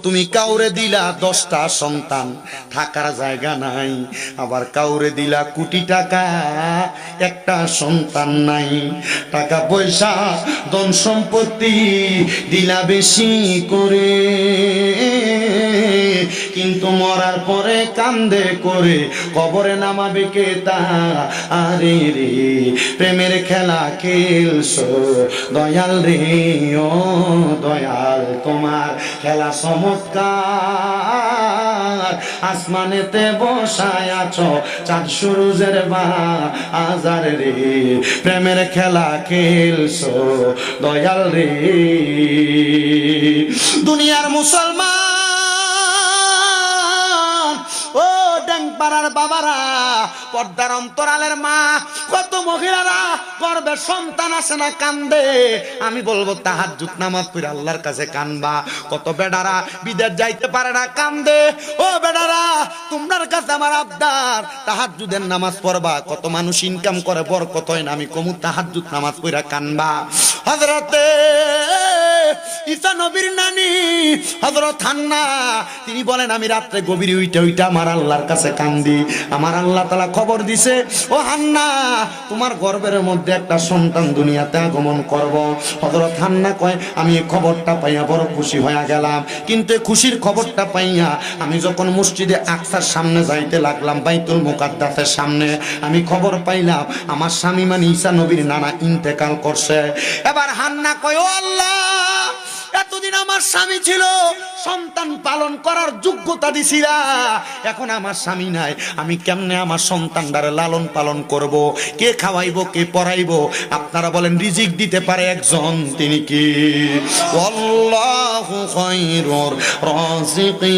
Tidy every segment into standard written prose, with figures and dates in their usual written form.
তুমি কাউরে দিলা 10টা সন্তান, থাকার জায়গা নাই, আবার কাউরে দিলা কোটি টাকা, একটা সন্তান নাই। টাকা পয়সা ধন সম্পত্তি দিলা বেশি করে, কিন্তু মরার পরে কান্দে করে কবরে নামাবে কে তা? আরে রে প্রেমের খেলা খেলছো দয়াল রে, ও দয়াল তোমার খেলা চমৎকার। আসমানেতে বসায় আছো চাঁদ সূরজের বাজার রে, প্রেমের খেলা খেলছো দয়াল রে। দুনিয়ার মুসলমান ও ড্যাংপাড়ার বাবারা, পর্দার অন্তরালের মা, কত মহিলারা গর্ভে সন্তান আসে না কান্দে। আমি বলবো তাহাজ্জুদ নামাজ পড়ে আল্লাহর কাছে কানবা। কত বেডারা বিদেশ যাইতে পারে না কান্দে। ও বেডারা তোমার কাছে আমার আবদার, তাহাজ্জুদের নামাজ পড়বা। কত মানুষ ইনকাম করে বরকত হয় না, আমি কমু তাহাজ্জুদ নামাজ পড়ে কানবা। হযরতে ঈসা নবীর নানি হযরত হান্না তিনি বলেন, আমি রাত্রে গভীরে উইটা আমার আল্লাহর কাছে কান্দি। আমার আল্লাহ তাআলা খবর দিছে, ও হান্না তোমার গর্ভের মধ্যে একটা সন্তান দুনিয়াতে আগমন করব। হযরত হান্না কয়, আমি এই খবরটা পাইয়া বড় খুশি হয়ে গেলাম, কিন্তু এই খুশির খবরটা পাইয়া আমি যখন মসজিদে আকসার সামনে যাইতে লাগলাম, বাইতুল মুকাদ্দাসের সামনে, আমি খবর পাইলাম আমার স্বামী মানে ঈসা নবীর নানা ইন্তেকাল করছে। এবার হান্না কয়, ও আল্লাহ এতদিন আমার স্বামী ছিল, সন্তান পালন করার যোগ্যতা দিছিলা, এখন আমার স্বামী নাই, আমি কেমনে আমার সন্তানটারে লালন পালন করব? কে খাওয়াইবো, কে পড়াইবো? আপনারা বলেন রিজিক দিতে পারে একজন, তিনি কি? আল্লাহু খায়রুর রাযিকিন,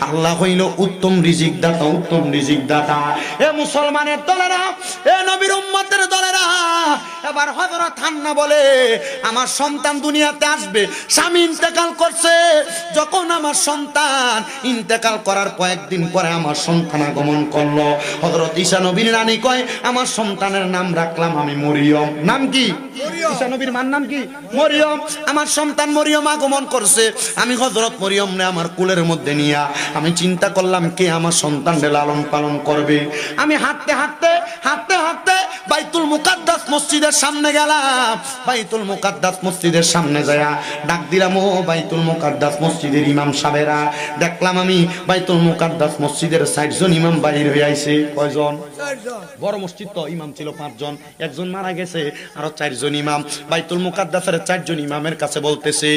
আল্লাহ হইল উত্তম রিজিক দাতা, উত্তম রিজিক দাতা। এ মুসলমানের দলেরা, এ নবীর উম্মতের দলেরা, এবার হযরত হান্না বলে, আমার সন্তান দুনিয়াতে আসবে, স্বামী ইন্তেকাল করছে। যখন আমার সন্তান ইন্তেকাল করার কয়েকদিন পরে আমার সন্তান আগমন করলো। হযরত ঈসা নবীর রানী কয়, আমার সন্তানের নাম রাখলাম আমি মরিয়ম। নাম কি? ঈসা নবীর মার নাম কি? মরিয়ম। আমার সন্তান মরিয়ম আগমন করছে। আমি হযরত মরিয়ম রে আমার কুলের মধ্যে নিয়া আমি চিন্তা করলাম, কে আমার সন্তানকে লালন পালন করবে? আমি হাঁটতে হাঁটতে হাঁটতে হাঁটতে বাইতুল মুকাদ্দাস মসজিদের সামনে গেলাম। বাইতুল মুকাদ্দাস মসজিদের সামনে যায়া ডাক দিলাম, ও বাইতুল মুকাদ্দাস মসজিদের ইমাম সাহেবেরা। দেখলাম আমি বাইতুল মুকাদ্দাস মসজিদের 60 জন ইমাম বাইর হয়ে আইছে। কয়জন? 4 জন। বড় মসজিদ তো, ইমাম ছিল 5 জন, একজন মারা গেছে, আরো 4 জন ইমাম। বাইতুল মুকাদ্দাসের 4 জন ইমামের কাছে বলতেছে,